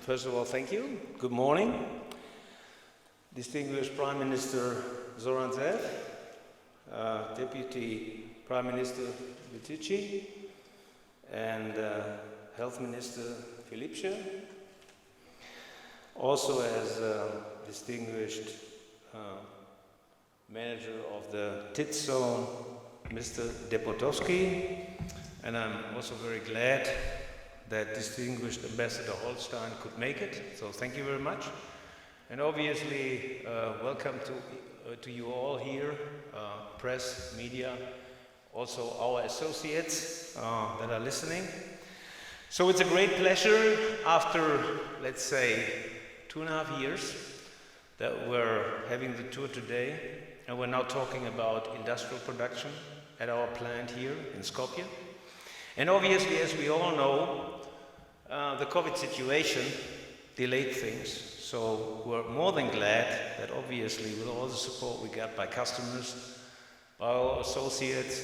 First of all, thank you. Good morning. Distinguished Prime Minister Zoran Zaev, Deputy Prime Minister Vitici, and Health Minister Filipče. Also as distinguished manager of the TIT zone, Mr. Depotowski, and I'm also very glad that distinguished Ambassador Holstein could make it, so thank you very much. And obviously, welcome to you all here, press, media, also our associates that are listening. So it's a great pleasure after, let's say, 2.5 years that we're having the tour today, and we're now talking about industrial production at our plant here in Skopje. And obviously, as we all know, the COVID situation delayed things, so we're more than glad that obviously with all the support we got by customers, by our associates,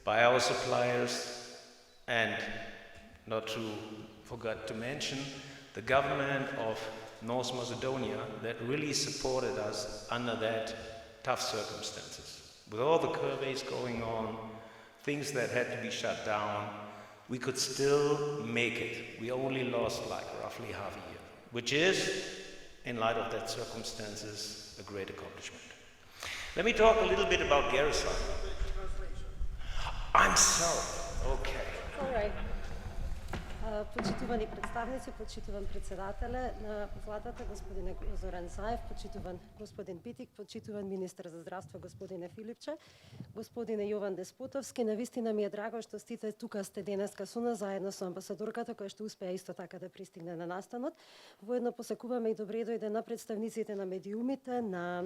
by our suppliers, and not to forget to mention the government of North Macedonia that really supported us under that tough circumstances. With all the curveys going on, things that had to be shut down, we could still make it. We only lost like roughly half a year, which is, in light of that circumstances, a great accomplishment. Let me talk a little bit about Gerresheimer. I'm sorry. Okay. All right. Почитувани представници, почитуван председателе на владата, господин Зоран Заев, почитуван господин Питик, почитуван министр за здравство, господин Филипče, господин Јован Деспотовски. Навистина ми е драго што сте тука сте денеска со нас заедно со амбасадорката која што успеа исто така да пристигне на настанот. Воедно посекуваме и добре дојде на представниците на медиумите, на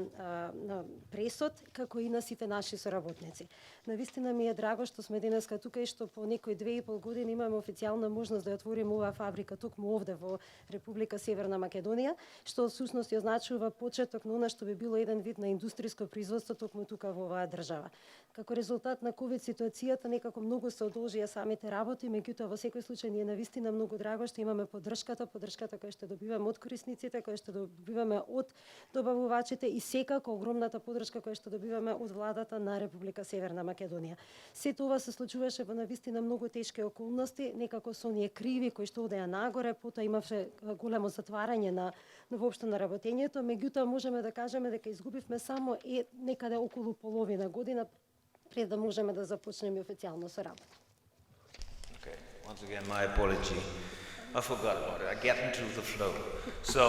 пресот, како и на сите наши соработници. Навистина ми е драго што сме денеска тука и што по некои 2,5 години имаме официјална можност да отвориме оваа фабрика токму овде во Република Северна Македонија, што всушност ја означува почеток на она што би било еден вид на индустријско производство токму тука во оваа држава. Како резултат на ковид ситуацијата некако многу се одолжија самите работи, меѓутоа во секој случај ни е навистина многу драго што имаме поддршката која што добиваме од корисниците, која што добиваме од добавувачите и секако огромната поддршка која што добиваме од владата на Република Северна Македонија. Сето ова се случуваше во навистина многу тешки околности, некако со оние криви кои што одеа нагоре, потоа имаше големо затварање на воопшто на работењето, меѓутоа можеме да кажеме дека изгубивме само некаде околу половина година пред да можеме да започнеме официјално со работа. Okay, once again my apology. I forgot about it. I get into the flow. So,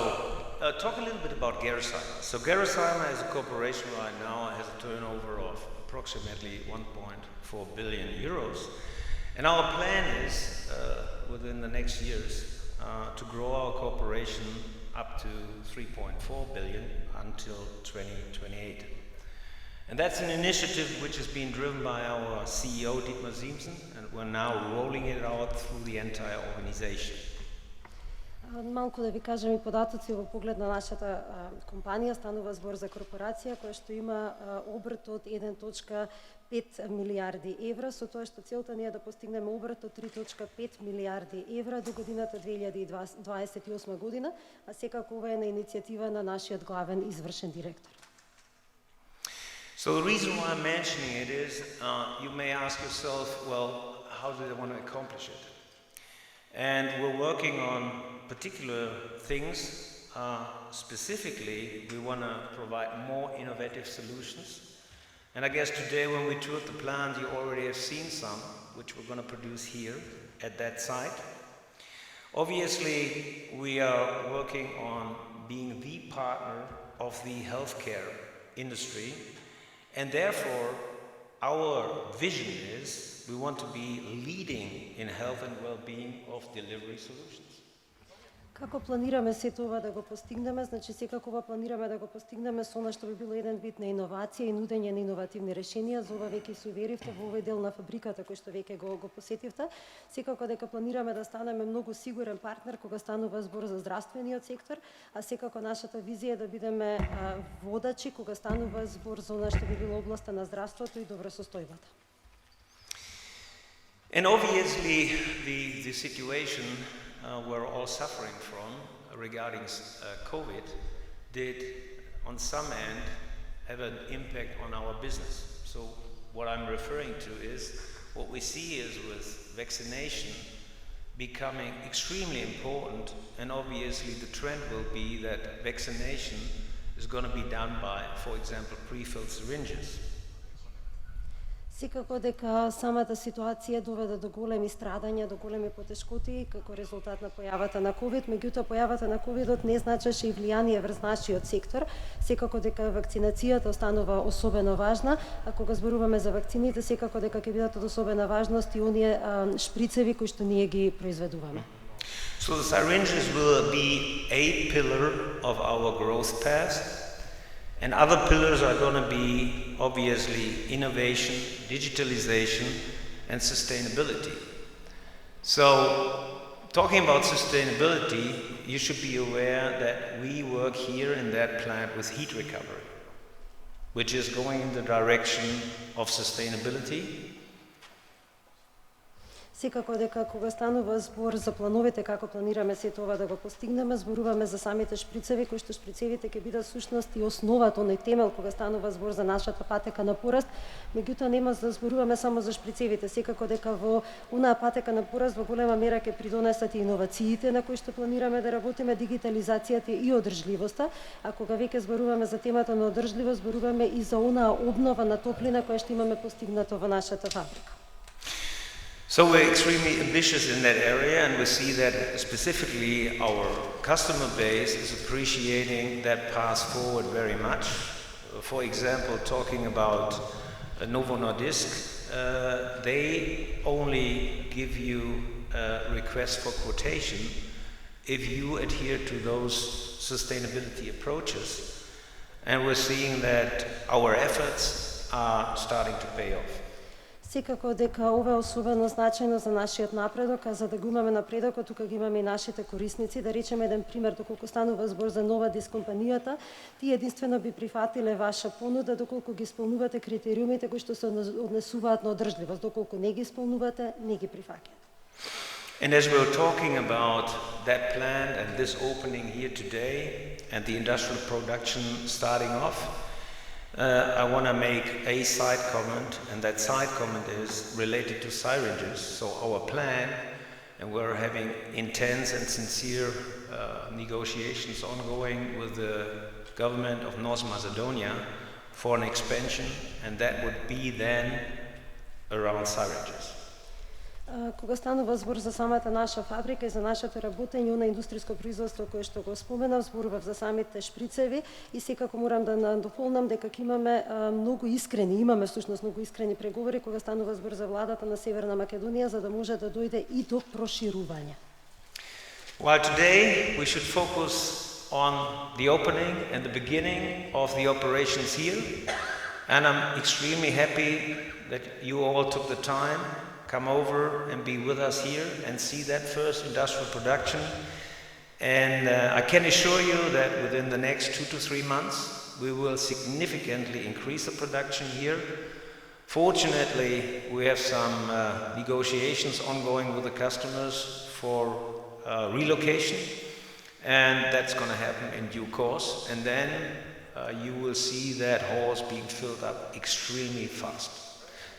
talk a little bit about Gerresheimer. So Gerresheimer is a corporation right now, has a turnover of approximately 1.4 billion euros. And our plan is, within the next years, to grow our corporation up to 3.4 billion until 2028. And that's an initiative which is being driven by our CEO, Dietmar Siemssen, and we're now rolling it out through the entire organization. Малку да ви кажам и податоци во поглед на нашата компанија. Станува збор за корпорација која што има обрт од 1.5 милијарди евра, со тоа што целта ни е да постигнеме обрт од 3.5 милијарди евра до годината 2028 година, а секако ова е на иницијатива на нашиот главен извршен директор. So the reason why I'm mentioning it is, you may ask yourself, well, how do they want to accomplish it? And we're working on particular things. Specifically, we want to provide more innovative solutions. And I guess today when we toured the plant, you already have seen some, which we're going to produce here at that site. Obviously, we are working on being the partner of the healthcare industry. And therefore, our vision is we want to be leading in health and well-being of delivery solutions. Како планираме сето ова да го постигнеме? Значи секако ова планираме да го постигнеме со она што би било еден вид на иновација и нудење на иновативни решенија. За ова веќе се уверивте во овој дел на фабриката кој што веќе го посетивте. Секако дека планираме да станеме многу сигурен партнер кога станува збор за здравствениот сектор, а секако нашата визија е да бидеме водачи кога станува збор за она што би било областа на здравството и добросостојбата. And obviously the situation we're all suffering from regarding COVID did, on some end, have an impact on our business. So what I'm referring to is what we see is with vaccination becoming extremely important, and obviously the trend will be that vaccination is going to be done by, for example, pre-filled syringes. Секако дека самата ситуација доведе до големи страдања, до големи потешкоти како резултат на појавата на COVID, меѓутоа појавата на COVID-от не значеше и влијание врз нашиот сектор. Секако дека вакцинацијата останува особено важна, а кога зборуваме за вакцините, секако дека ќе бидат од особена важност и оние шприцеви кои што ние ги произведуваме. So the syringes will be a pillar of our growth path. And other pillars are going to be, obviously, innovation, digitalization, and sustainability. So, talking about sustainability, you should be aware that we work here in that plant with heat recovery, which is going in the direction of sustainability. Секако дека кога станува збор за плановите како планираме сето ова да го постигнеме, зборуваме за самите шприцеви, кои што шприцевите ќе бидат сушност и основата, оној темел кога станува збор за нашата патека на пораст. Меѓутоа нема да зборуваме само за шприцевите, секако дека во онаа патека на пораст во голема мера ќе придонесат и иновациите на кои што планираме да работиме, дигитализацијата и одржливоста. А кога веќе зборуваме за темата на одржливост, зборуваме и за онаа обнова на топлина која што имаме постигнато во нашата фабрика. So we're extremely ambitious in that area, and we see that specifically our customer base is appreciating that path forward very much. For example, talking about Novo Nordisk, they only give you a request for quotation if you adhere to those sustainability approaches, and we're seeing that our efforts are starting to pay off. Секако дека ова е особено значајно за нашиот напредок, а за да го имаме напредокот, тука ги имаме и нашите корисници. Да речеме еден пример, доколку станува збор за Нова Диск компанијата, тие единствено би прифатиле ваша понуда доколку ги исполнувате критериумите кои што се однесуваат на одржливост. Доколку не ги исполнувате, не ги прифаќате. And as we're talking about that plant and this opening here today and the industrial production starting off, I want to make a side comment, and that side comment is related to syringes. So our plan, and we're having intense and sincere negotiations ongoing with the government of North Macedonia for an expansion, and that would be then around syringes. Кога станува збор за самата наша фабрика и за нашето работење на индустријско производство кое што го споменав, зборував за самите шприцеви и секако морам да надополнам дека имаме имаме всушност многу искрени преговори кога станува збор за владата на Северна Македонија за да може да дојде и до проширување. While today we should focus on the opening and the beginning of the operations here, and I'm extremely happy that you all took the time come over and be with us here and see that first industrial production. And I can assure you that within the next 2 to 3 months, we will significantly increase the production here. Fortunately, we have some negotiations ongoing with the customers for relocation, and that's going to happen in due course. And then you will see that halls being filled up extremely fast.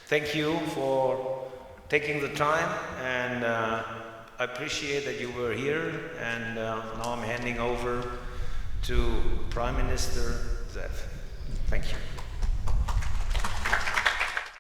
Thank you for taking the time, and I appreciate that you were here, and now I'm handing over to Prime Minister Zev. Thank you.